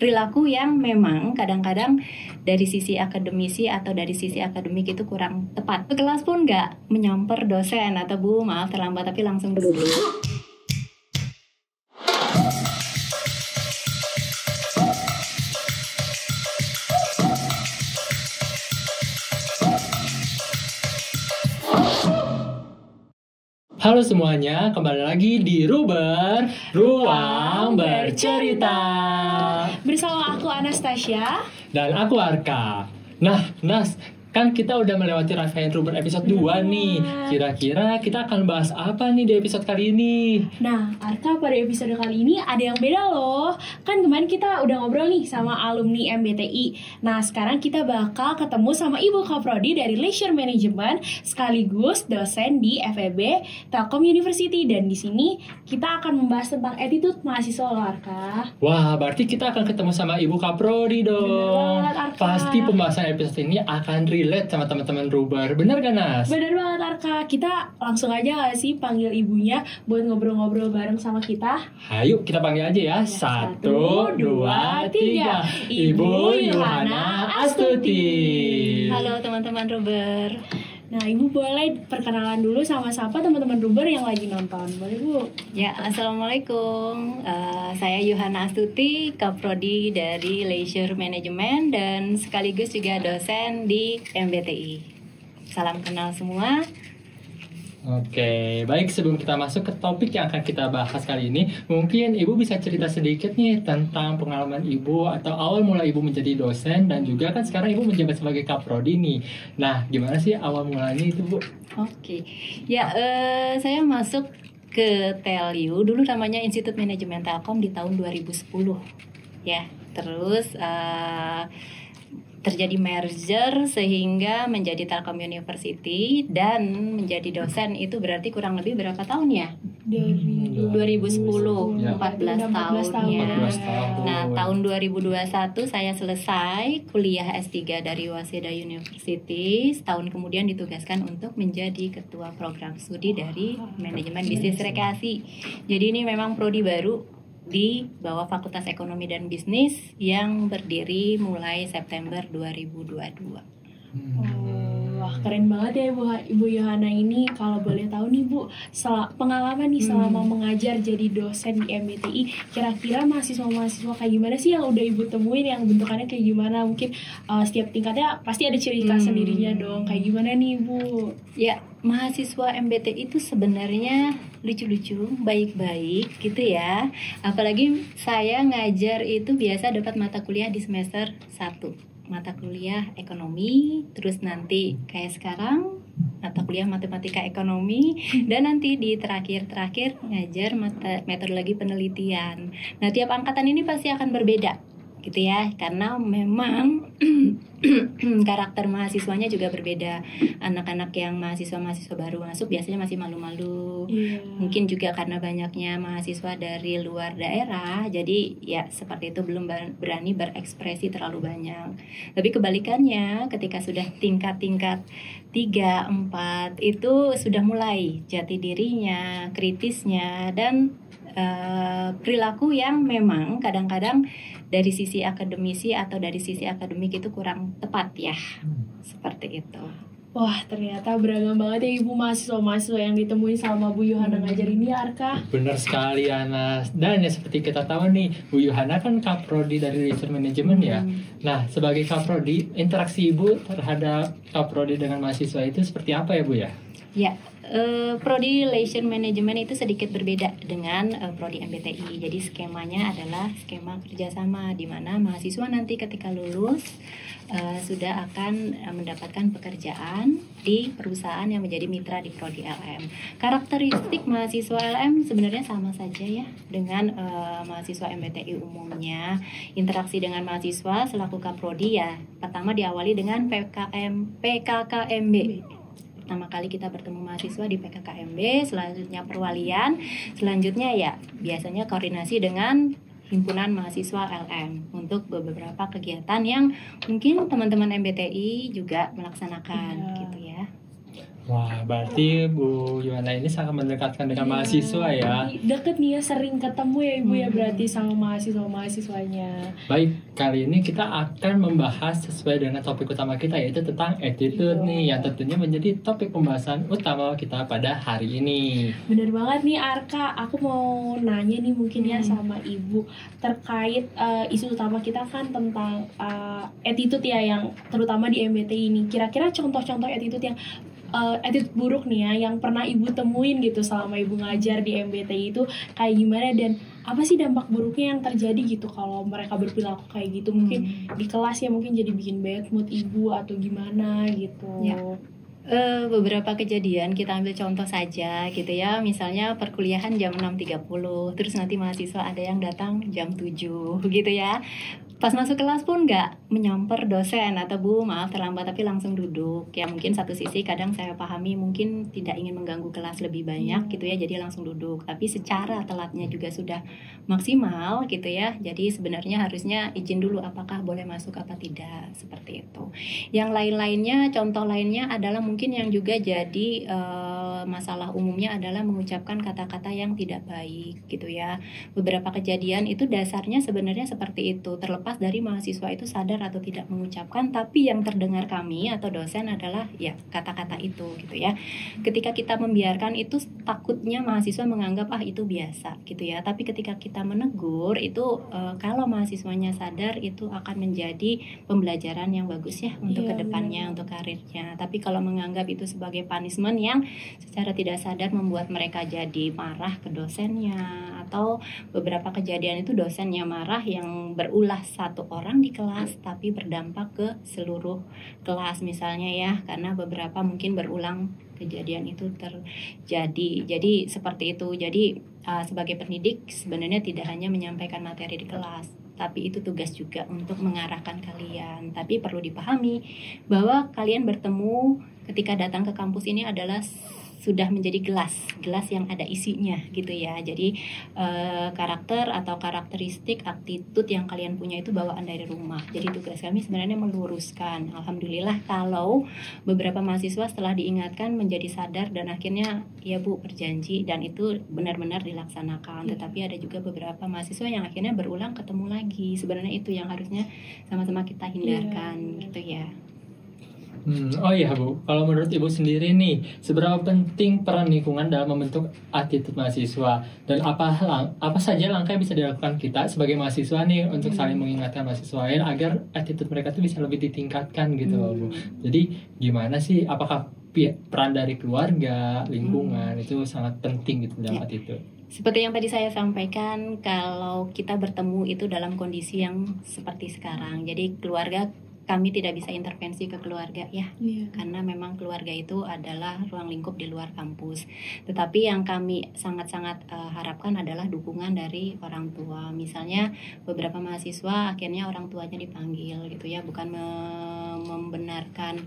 perilaku yang memang kadang-kadang dari sisi akademisi atau dari sisi akademik itu kurang tepat. Kelas pun nggak menyamper dosen atau Bu maaf terlambat tapi langsung dulu. Halo semuanya, kembali lagi di Ruber Ruang Bercerita. Bersama aku Anastasia Dan aku Arka. Nah, Nas, kan kita udah melewati rangkaian Ruber episode 2 nih. Kira-kira kita akan bahas apa nih di episode kali ini? Nah, Arka pada episode kali ini ada yang beda loh. Kan kemarin kita udah ngobrol nih sama alumni MBTI. Nah, sekarang kita bakal ketemu sama Ibu Kaprodi dari Leisure Management sekaligus dosen di FEB Telkom University. Dan di sini kita akan membahas tentang attitude mahasiswa loh, Arka. Wah, berarti kita akan ketemu sama Ibu Kaprodi dong. Bener banget, Arka. Pasti pembahasan episode ini akan relate sama teman-teman Ruber. Bener gak, Nas? Bener banget, Arka. Kita langsung aja gak sih panggil ibunya buat ngobrol-ngobrol bareng sama kita? Ayo kita panggil aja ya. 1, 2, 3. Ibu Yuhana Astuti. Halo teman-teman Ruber. Nah, Ibu boleh perkenalan dulu sama siapa teman-teman Ruber yang lagi nonton. Boleh, Bu? Ya, Assalamualaikum. Saya Yuhana Astuti, Kaprodi dari Leisure Management dan sekaligus juga dosen di MBTI. Salam kenal semua. Oke, baik, sebelum kita masuk ke topik yang akan kita bahas kali ini, mungkin Ibu bisa cerita sedikit nih tentang pengalaman Ibu atau awal mula Ibu menjadi dosen dan juga kan sekarang Ibu menjabat sebagai Kaprodi nih. Nah, gimana sih awal mulanya itu, Bu? Oke, ya saya masuk ke TELU, dulu namanya Institut Manajemen Telkom di tahun 2010. Ya, terus terjadi merger sehingga menjadi Telkom University dan menjadi dosen itu berarti kurang lebih berapa tahun ya? Dari 2010, Ya. 14 tahunnya. 14 tahun. Nah, tahun 2021 saya selesai kuliah S3 dari Waseda University. Setahun kemudian ditugaskan untuk menjadi ketua program studi dari Manajemen Bisnis Rekreasi. Jadi ini memang prodi baru di bawah Fakultas Ekonomi dan Bisnis yang berdiri mulai September 2022. Wah, keren banget ya Ibu Yohana ini. Kalau boleh tahu nih Bu, pengalaman nih selama mengajar jadi dosen di MBTI, kira-kira mahasiswa-mahasiswa kayak gimana sih yang udah Ibu temuin, yang bentukannya kayak gimana? Mungkin setiap tingkatnya pasti ada ciri khas sendirinya dong. Kayak gimana nih Bu? Ya, mahasiswa MBTI itu sebenarnya lucu-lucu, baik-baik gitu ya. Apalagi saya ngajar itu biasa dapat mata kuliah di semester 1. Mata kuliah ekonomi, terus nanti kayak sekarang mata kuliah matematika ekonomi, dan nanti di terakhir ngajar metodologi penelitian. Nah, tiap angkatan ini pasti akan berbeda gitu ya, karena memang karakter mahasiswanya juga berbeda. Anak-anak yang mahasiswa baru masuk biasanya masih malu-malu. Mungkin juga karena banyaknya mahasiswa dari luar daerah, jadi ya seperti itu belum berani berekspresi terlalu banyak. Tapi kebalikannya, ketika sudah tingkat-tingkat 3, 4 itu sudah mulai jati dirinya, kritisnya, dan perilaku yang memang kadang-kadang dari sisi akademisi atau dari sisi akademik itu kurang tepat ya. Seperti itu. Wah, ternyata beragam banget ya Ibu mahasiswa-mahasiswa yang ditemuin sama Bu Yohana ngajar ini, Arka. Bener sekali, Anas. Dan ya seperti kita tahu nih, Bu Yohana kan Kaprodi dari Leisure Management ya. Nah, sebagai Kaprodi, interaksi Ibu terhadap Kaprodi dengan mahasiswa itu seperti apa ya, Bu ya? Ya, prodi Leisure Management itu sedikit berbeda dengan prodi MBTI. Jadi skemanya adalah skema kerjasama, di mana mahasiswa nanti ketika lulus sudah akan mendapatkan pekerjaan di perusahaan yang menjadi mitra di prodi LM. Karakteristik mahasiswa LM sebenarnya sama saja ya dengan mahasiswa MBTI umumnya. Interaksi dengan mahasiswa selaku Kaprodi ya, pertama diawali dengan PKKMB. Pertama kali kita bertemu mahasiswa di PKKMB, selanjutnya perwalian, selanjutnya ya biasanya koordinasi dengan himpunan mahasiswa LM untuk beberapa kegiatan yang mungkin teman-teman MBTI juga melaksanakan gitu ya. Wah, berarti Bu Yuwana ini sangat mendekatkan dengan mahasiswa ya. Deket nih ya, sering ketemu ya Ibu ya berarti sama mahasiswanya. Baik, kali ini kita akan membahas sesuai dengan topik utama kita, yaitu tentang attitude nih, yang tentunya menjadi topik pembahasan utama kita pada hari ini. Bener banget nih Arka, aku mau nanya nih mungkin ya sama Ibu terkait isu utama kita kan tentang attitude ya, yang terutama di MBTI ini. Kira-kira contoh-contoh attitude yang attitude buruk nih ya yang pernah Ibu temuin gitu selama Ibu ngajar di MBTI itu kayak gimana, dan apa sih dampak buruknya yang terjadi gitu kalau mereka berperilaku kayak gitu, mungkin di kelas ya, mungkin jadi bikin bad mood Ibu atau gimana gitu. Ya. Beberapa kejadian kita ambil contoh saja gitu ya, misalnya perkuliahan jam 6.30, terus nanti mahasiswa ada yang datang jam 7 gitu ya. Pas masuk kelas pun nggak menyamper dosen atau Bu maaf terlambat, tapi langsung duduk. Ya mungkin satu sisi kadang saya pahami mungkin tidak ingin mengganggu kelas lebih banyak gitu ya, jadi langsung duduk. Tapi secara telatnya juga sudah maksimal gitu ya, jadi sebenarnya harusnya izin dulu apakah boleh masuk apa tidak, seperti itu. Yang lain-lainnya, contoh lainnya adalah mungkin yang juga jadi masalah umumnya adalah mengucapkan kata-kata yang tidak baik gitu ya. Beberapa kejadian itu dasarnya sebenarnya seperti itu, terlepas dari mahasiswa itu sadar atau tidak mengucapkan, tapi yang terdengar kami atau dosen adalah ya kata-kata itu gitu ya. Ketika kita membiarkan itu, takutnya mahasiswa menganggap itu biasa gitu ya. Tapi ketika kita menegur itu, kalau mahasiswanya sadar, itu akan menjadi pembelajaran yang bagus ya untuk kedepannya, untuk karirnya. Tapi kalau menganggap itu sebagai punishment yang secara tidak sadar membuat mereka jadi marah ke dosennya, atau beberapa kejadian itu dosennya marah yang berulah satu orang di kelas tapi berdampak ke seluruh kelas misalnya ya, karena beberapa mungkin berulang kejadian itu terjadi. Jadi seperti itu. Jadi sebagai pendidik sebenarnya tidak hanya menyampaikan materi di kelas, tapi itu tugas juga untuk mengarahkan kalian. Tapi perlu dipahami bahwa kalian bertemu ketika datang ke kampus ini adalah sudah menjadi gelas yang ada isinya gitu ya. Jadi karakter atau karakteristik attitude yang kalian punya itu bawaan dari rumah. Jadi tugas kami sebenarnya meluruskan. Alhamdulillah kalau beberapa mahasiswa setelah diingatkan menjadi sadar dan akhirnya ya Bu berjanji dan itu benar-benar dilaksanakan. Tetapi ada juga beberapa mahasiswa yang akhirnya berulang ketemu lagi. Sebenarnya itu yang harusnya sama-sama kita hindarkan gitu ya. Oh iya Bu, kalau menurut Ibu sendiri nih, seberapa penting peran lingkungan dalam membentuk attitude mahasiswa, dan apa saja langkah yang bisa dilakukan kita sebagai mahasiswa nih untuk saling mengingatkan mahasiswa lain agar attitude mereka tuh bisa lebih ditingkatkan gitu Bu. Jadi gimana sih, apakah peran dari keluarga, lingkungan itu sangat penting gitu dalam attitude? Seperti yang tadi saya sampaikan, kalau kita bertemu itu dalam kondisi yang seperti sekarang, jadi keluarga, kami tidak bisa intervensi ke keluarga ya, karena memang keluarga itu adalah ruang lingkup di luar kampus. Tetapi yang kami sangat-sangat harapkan adalah dukungan dari orang tua. Misalnya beberapa mahasiswa akhirnya orang tuanya dipanggil gitu ya, bukan membenarkan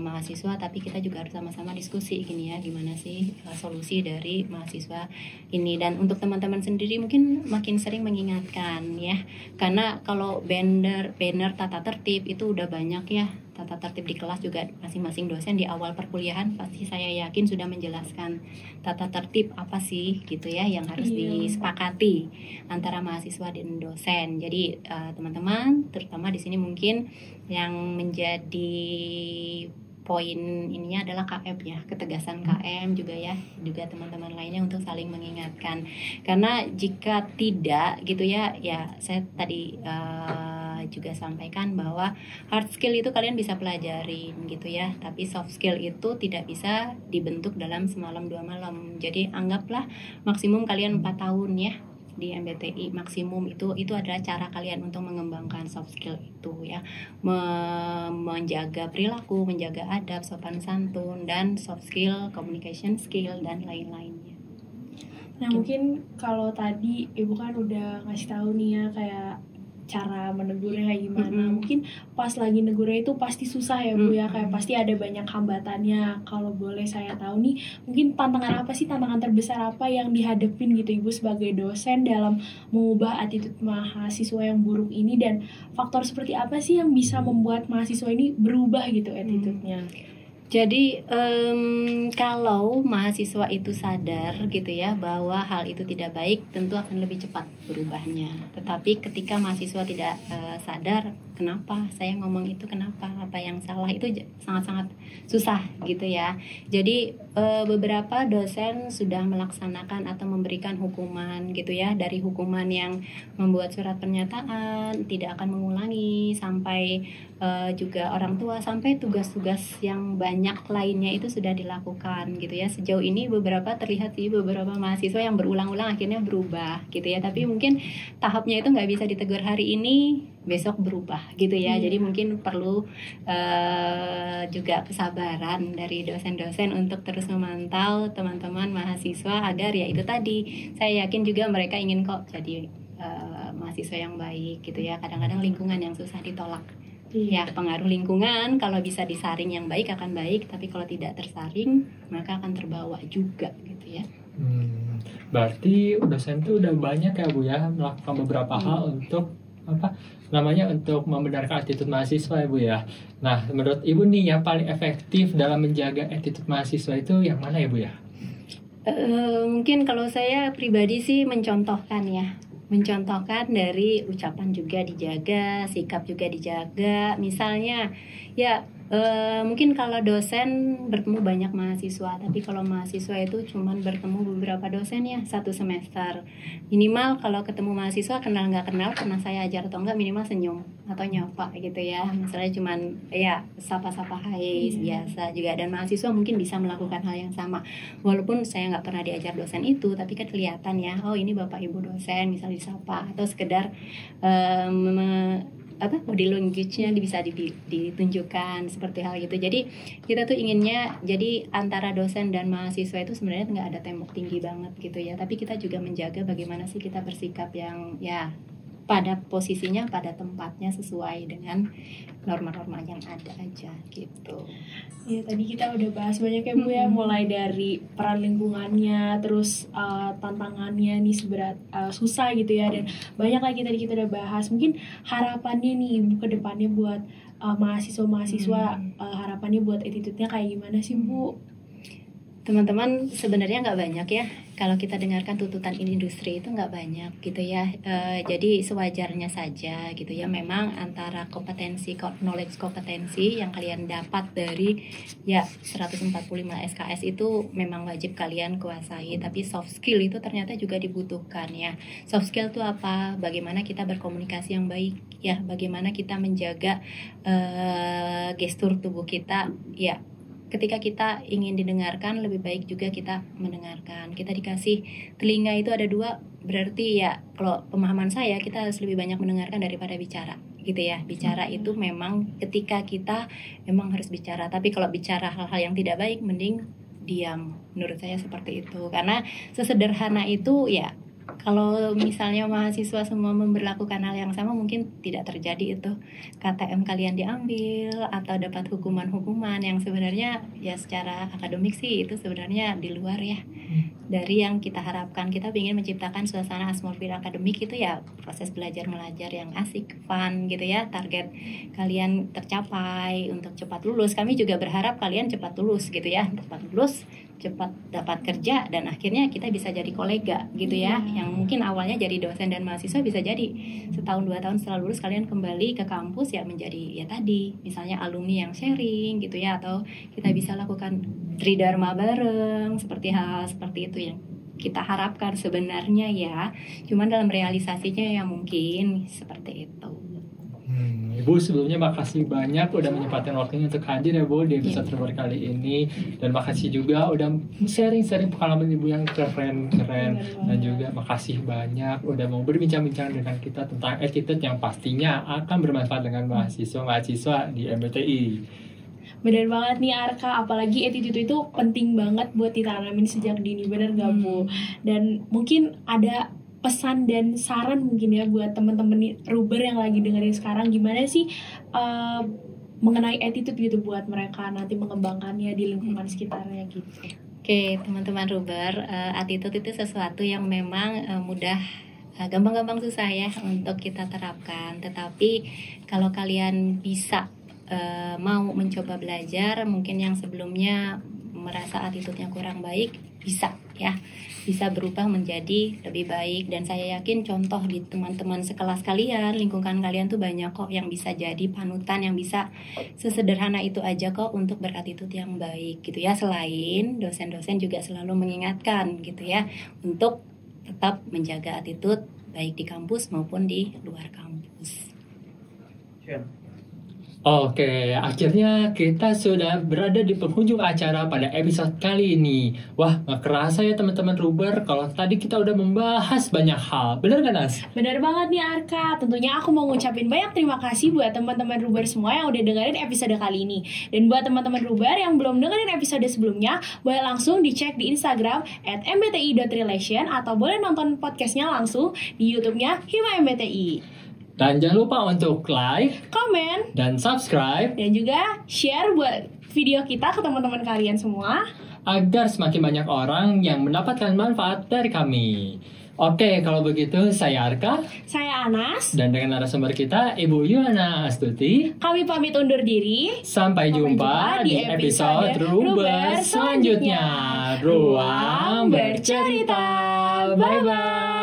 mahasiswa, tapi kita juga harus sama-sama diskusi gini ya, gimana sih solusi dari mahasiswa ini. Dan untuk teman-teman sendiri mungkin makin sering mengingatkan ya, karena kalau banner tata tertib itu udah banyak ya, tata tertib di kelas juga masing-masing dosen di awal perkuliahan pasti saya yakin sudah menjelaskan tata tertib apa sih gitu ya yang harus disepakati antara mahasiswa dan dosen. Jadi teman-teman terutama di sini mungkin yang menjadi poin ininya adalah KM ya, ketegasan KM juga ya, juga teman-teman lainnya untuk saling mengingatkan. Karena jika tidak gitu ya, saya tadi juga sampaikan bahwa hard skill itu kalian bisa pelajarin gitu ya, tapi soft skill itu tidak bisa dibentuk dalam semalam dua malam. Jadi anggaplah maksimum kalian 4 tahun ya di MBTI, maksimum itu adalah cara kalian untuk mengembangkan soft skill itu ya, menjaga perilaku, menjaga adab, sopan santun, dan soft skill, communication skill, dan lain-lainnya. Nah mungkin kalau tadi Ibu kan udah ngasih tahu nih ya kayak cara menegurnya kayak gimana. Mungkin pas lagi negurnya itu pasti susah ya Bu ya, kayak pasti ada banyak hambatannya. Kalau boleh saya tahu nih, mungkin tantangan terbesar apa yang dihadapin gitu Ibu sebagai dosen dalam mengubah attitude mahasiswa yang buruk ini, dan faktor seperti apa sih yang bisa membuat mahasiswa ini berubah gitu attitude-nya? Jadi kalau mahasiswa itu sadar gitu ya bahwa hal itu tidak baik, tentu akan lebih cepat berubahnya. Tetapi ketika mahasiswa tidak sadar, kenapa saya ngomong itu, kenapa, apa yang salah, itu sangat-sangat susah gitu ya. Jadi beberapa dosen sudah melaksanakan atau memberikan hukuman gitu ya, dari hukuman yang membuat surat pernyataan tidak akan mengulangi, sampai juga orang tua, sampai tugas-tugas yang banyak lainnya itu sudah dilakukan gitu ya. Sejauh ini beberapa terlihat sih beberapa mahasiswa yang berulang-ulang akhirnya berubah gitu ya. Tapi mungkin tahapnya itu nggak bisa ditegur hari ini, besok berubah gitu ya. Jadi mungkin perlu juga kesabaran dari dosen-dosen untuk terus memantau teman-teman mahasiswa agar ya itu tadi, saya yakin juga mereka ingin kok jadi mahasiswa yang baik gitu ya. Kadang-kadang lingkungan yang susah ditolak. Ya, pengaruh lingkungan kalau bisa disaring yang baik akan baik, tapi kalau tidak tersaring maka akan terbawa juga gitu ya. Berarti dosen itu udah banyak ya Bu ya melakukan beberapa hal untuk untuk membenarkan attitude mahasiswa ya Bu ya. Nah, menurut Ibu nih yang paling efektif dalam menjaga attitude mahasiswa itu yang mana ya Bu ya? Mungkin kalau saya pribadi sih mencontohkan dari ucapan juga dijaga, sikap juga dijaga. Misalnya ya mungkin kalau dosen bertemu banyak mahasiswa, tapi kalau mahasiswa itu cuman bertemu beberapa dosen ya satu semester. Minimal kalau ketemu mahasiswa kenal nggak kenal, pernah saya ajar atau enggak, minimal senyum atau nyapa gitu ya. Misalnya cuman ya sapa-sapa hai biasa juga. Dan mahasiswa mungkin bisa melakukan hal yang sama. Walaupun saya nggak pernah diajar dosen itu, tapi kan kelihatan ya, oh ini bapak ibu dosen, misal disapa atau sekedar body language-nya bisa ditunjukkan seperti hal gitu. Jadi kita tuh inginnya jadi antara dosen dan mahasiswa itu sebenarnya nggak ada tembok tinggi banget gitu ya, tapi kita juga menjaga bagaimana sih kita bersikap yang ya pada posisinya, pada tempatnya, sesuai dengan norma-norma yang ada aja gitu. Ya, tadi kita udah bahas banyak ya Bu ya, mulai dari peran lingkungannya, terus tantangannya nih seberat susah gitu ya, dan banyak lagi tadi kita udah bahas. Mungkin harapannya nih Ibu ke depannya buat mahasiswa-mahasiswa, harapannya buat attitude-nya kayak gimana sih Bu? Teman-teman, sebenarnya nggak banyak ya kalau kita dengarkan tuntutan industri itu nggak banyak gitu ya. Jadi sewajarnya saja gitu ya. Memang antara knowledge kompetensi yang kalian dapat dari ya 145 SKS itu memang wajib kalian kuasai, tapi soft skill itu ternyata juga dibutuhkan ya. Soft skill itu apa? Bagaimana kita berkomunikasi yang baik ya, bagaimana kita menjaga gestur tubuh kita ya. Ketika kita ingin didengarkan, lebih baik juga kita mendengarkan. Kita dikasih telinga itu ada dua, berarti ya kalau pemahaman saya kita harus lebih banyak mendengarkan daripada bicara gitu ya. Bicara itu memang ketika kita memang harus bicara, tapi kalau bicara hal-hal yang tidak baik mending diam. Menurut saya seperti itu, karena sesederhana itu ya. Kalau misalnya mahasiswa semua memberlakukan hal yang sama, mungkin tidak terjadi itu KTM kalian diambil atau dapat hukuman-hukuman yang sebenarnya ya secara akademik sih itu sebenarnya di luar ya dari yang kita harapkan. Kita ingin menciptakan suasana atmosfer akademik itu ya proses belajar mengajar yang asik, fun gitu ya. Target kalian tercapai untuk cepat lulus. Kami juga berharap kalian cepat lulus gitu ya, cepat lulus, cepat dapat kerja, dan akhirnya kita bisa jadi kolega gitu ya. Yang mungkin awalnya jadi dosen dan mahasiswa bisa jadi setahun 2 tahun setelah lulus kalian kembali ke kampus ya menjadi ya tadi misalnya alumni yang sharing gitu ya, atau kita bisa lakukan tridharma bareng, seperti hal seperti itu yang kita harapkan sebenarnya ya. Cuman dalam realisasinya ya mungkin seperti itu. Ibu sebelumnya makasih banyak udah menyempatkan waktunya untuk hadir ya Bu di episode terbaru kali ini, dan makasih juga udah sharing-sharing pengalaman Ibu yang keren dan juga makasih banyak udah mau berbincang-bincang dengan kita tentang attitude yang pastinya akan bermanfaat dengan mahasiswa di MBTI. Bener banget nih Arka, apalagi attitude itu penting banget buat ditanamin sejak dini, bener gak Bu? Dan mungkin ada pesan dan saran mungkin ya buat teman-teman Ruber yang lagi dengerin sekarang, gimana sih mengenai attitude gitu buat mereka nanti mengembangkannya di lingkungan sekitarnya gitu. Oke, teman-teman Ruber, attitude itu sesuatu yang memang mudah, gampang-gampang susah ya untuk kita terapkan. Tetapi kalau kalian bisa mau mencoba belajar, mungkin yang sebelumnya merasa attitude-nya kurang baik, bisa ya, bisa berubah menjadi lebih baik. Dan saya yakin contoh di teman-teman sekelas kalian, lingkungan kalian tuh banyak kok yang bisa jadi panutan, yang bisa sesederhana itu aja kok untuk berattitude yang baik gitu ya. Selain dosen-dosen juga selalu mengingatkan gitu ya, untuk tetap menjaga attitude baik di kampus maupun di luar kampus. Oke, akhirnya kita sudah berada di penghujung acara pada episode kali ini. Wah, gak kerasa ya teman-teman Ruber kalau tadi kita udah membahas banyak hal. Bener gak, Nas? Bener banget nih Arka, tentunya aku mau ngucapin banyak terima kasih buat teman-teman Ruber semua yang udah dengerin episode kali ini. Dan buat teman-teman Ruber yang belum dengerin episode sebelumnya, boleh langsung dicek di Instagram @mbti.relation atau boleh nonton podcastnya langsung di YouTube-nya Hima MBTI. Dan jangan lupa untuk like, Komen, dan subscribe dan juga share buat video kita ke teman-teman kalian semua. agar semakin banyak orang yang mendapatkan manfaat dari kami. Oke, kalau begitu saya Arka Saya Anas. dan dengan narasumber kita Ibu Yuhana Astuti. Kami pamit undur diri. Sampai jumpa di episode Ruber selanjutnya. Ruang bercerita. Bye-bye.